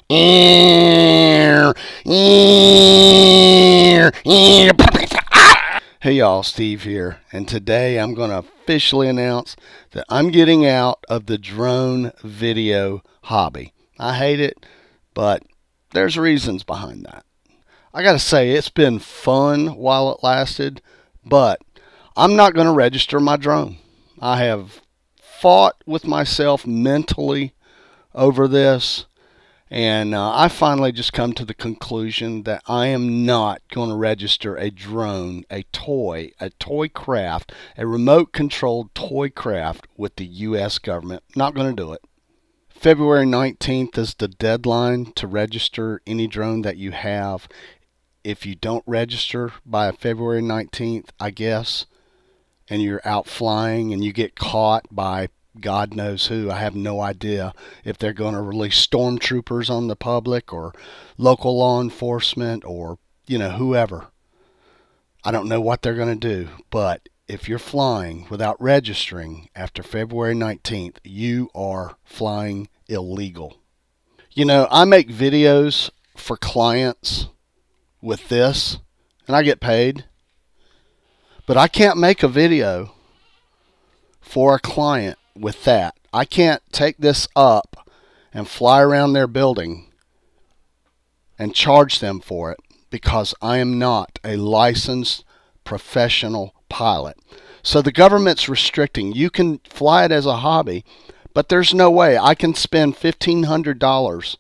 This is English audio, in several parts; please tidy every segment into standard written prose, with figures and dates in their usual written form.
Hey y'all, Steve here, and today I'm going to officially announce that I'm getting out of the drone video hobby. I hate it, but there's reasons behind that. I got to say, it's been fun while it lasted, but I'm not going to register my drone. I have fought with myself mentally over this. And I finally just come to the conclusion that I am not going to register a drone, a toy craft, a remote controlled toy craft with the U.S. government. Not going to do it. February 19th is the deadline to register any drone that you have. If you don't register by February 19th, I guess, and you're out flying and you get caught by God knows who. I have no idea if they're going to release stormtroopers on the public or local law enforcement or, whoever. I don't know what they're going to do, but if you're flying without registering after February 19th, you are flying illegal. I make videos for clients with this, and I get paid, but I can't make a video for a client with that. I can't take this up and fly around their building and charge them for it because I am not a licensed professional pilot. So the government's restricting. You can fly it as a hobby, but there's no way I can spend $1,500,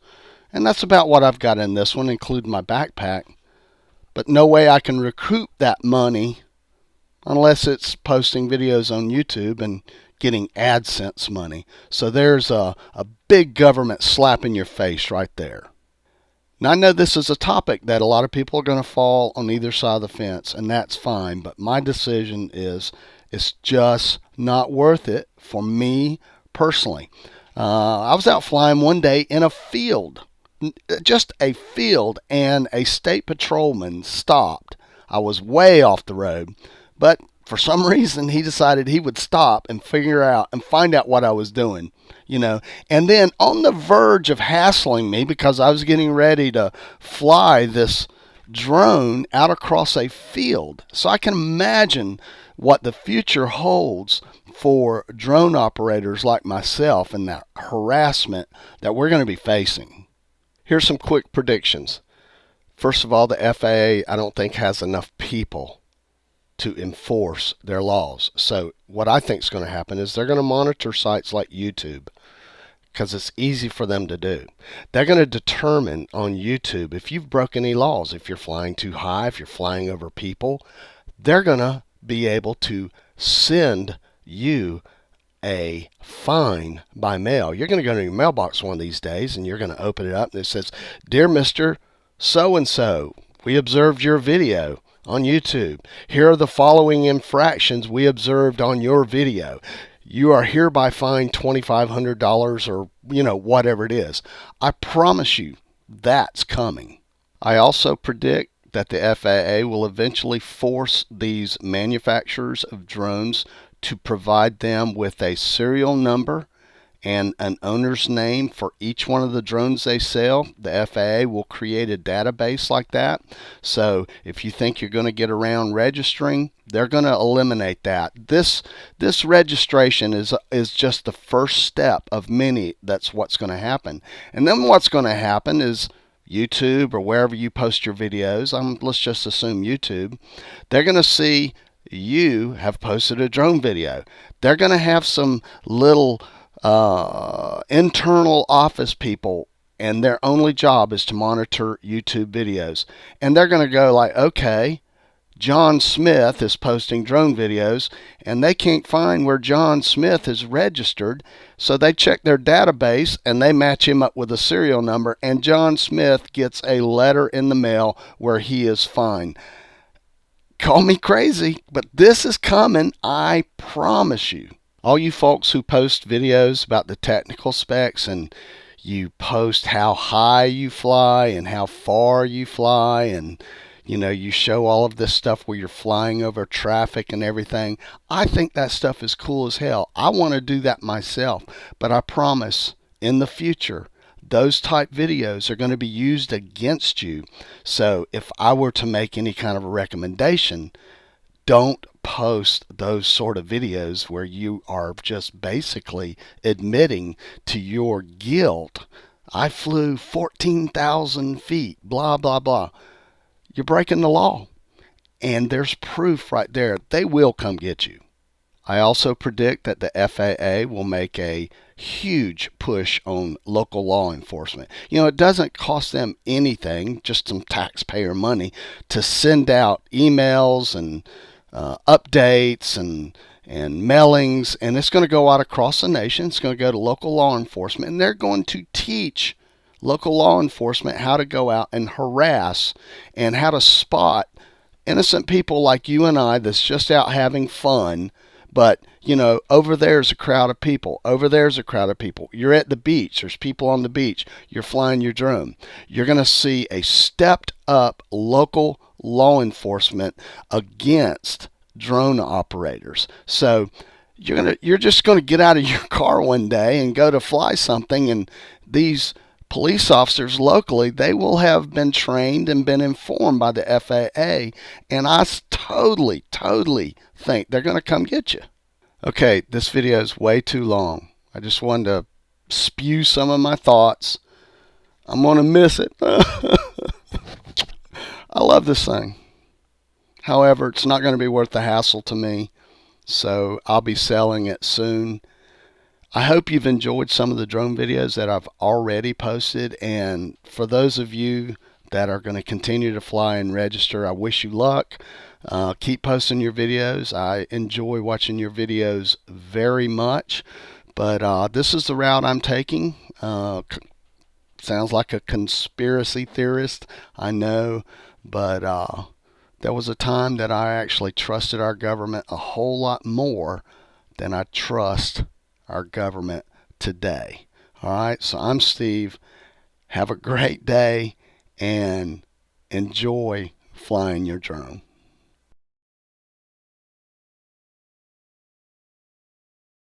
and that's about what I've got in this one, including my backpack, but no way I can recoup that money unless it's posting videos on YouTube and getting AdSense money. So there's a big government slap in your face right there. Now I know this is a topic that a lot of people are going to fall on either side of the fence, and that's fine, but my decision is it's just not worth it for me personally. I was out flying one day in a field, just a field, and a state patrolman stopped. I was way off the road, but for some reason, he decided he would stop and figure out and find out what I was doing, And then on the verge of hassling me because I was getting ready to fly this drone out across a field. So I can imagine what the future holds for drone operators like myself and that harassment that we're going to be facing. Here's some quick predictions. First of all, the FAA, I don't think, has enough people to enforce their laws. So what I think is going to happen is they're going to monitor sites like YouTube because it's easy for them to do. They're going to determine on YouTube if you've broken any laws, if you're flying too high, if you're flying over people. They're going to be able to send you a fine by mail. You're going to go to your mailbox one of these days and you're going to open it up and it says, "Dear Mr. So-and-so, we observed your video on YouTube. Here are the following infractions we observed on your video. You are hereby fined $2,500 or, whatever it is." I promise you that's coming. I also predict that the FAA will eventually force these manufacturers of drones to provide them with a serial number and an owner's name for each one of the drones they sell. The FAA will create a database like that. So if you think you're going to get around registering, they're going to eliminate that. This registration is just the first step of many. That's what's going to happen. And then what's going to happen is YouTube or wherever you post your videos, let's just assume YouTube, they're going to see you have posted a drone video. They're going to have some little internal office people, and their only job is to monitor YouTube videos. And they're going to go like, okay, John Smith is posting drone videos, and they can't find where John Smith is registered. So they check their database, and they match him up with a serial number, and John Smith gets a letter in the mail where he is fine. Call me crazy, but this is coming, I promise you. All you folks who post videos about the technical specs and you post how high you fly and how far you fly and you show all of this stuff where you're flying over traffic and everything. I think that stuff is cool as hell. I want to do that myself, but I promise in the future those type videos are going to be used against you. So if I were to make any kind of a recommendation, don't post those sort of videos where you are just basically admitting to your guilt. I flew 14,000 feet, blah, blah, blah. You're breaking the law. And there's proof right there. They will come get you. I also predict that the FAA will make a huge push on local law enforcement. You know, it doesn't cost them anything, just some taxpayer money, to send out emails and updates and mailings, and it's going to go out across the nation. It's going to go to local law enforcement, and they're going to teach local law enforcement how to go out and harass and how to spot innocent people like you and I that's just out having fun. But, you know, over there's a crowd of people. Over there's a crowd of people. You're at the beach. There's people on the beach. You're flying your drone. You're going to see a stepped up local law enforcement against drone operators. So you're just going to get out of your car one day and go to fly something, and these police officers locally, they will have been trained and been informed by the FAA, and I totally think they're going to come get you. Okay, this video is way too long. I just wanted to spew some of my thoughts. I'm going to miss it. I love this thing. However, it's not going to be worth the hassle to me, so I'll be selling it soon. I hope you've enjoyed some of the drone videos that I've already posted, and for those of you that are going to continue to fly and register, I wish you luck. Keep posting your videos. I enjoy watching your videos very much, but this is the route I'm taking. Sounds like a conspiracy theorist, I know, but there was a time that I actually trusted our government a whole lot more than I trust our government today. All right, so I'm Steve. Have a great day and enjoy flying your drone.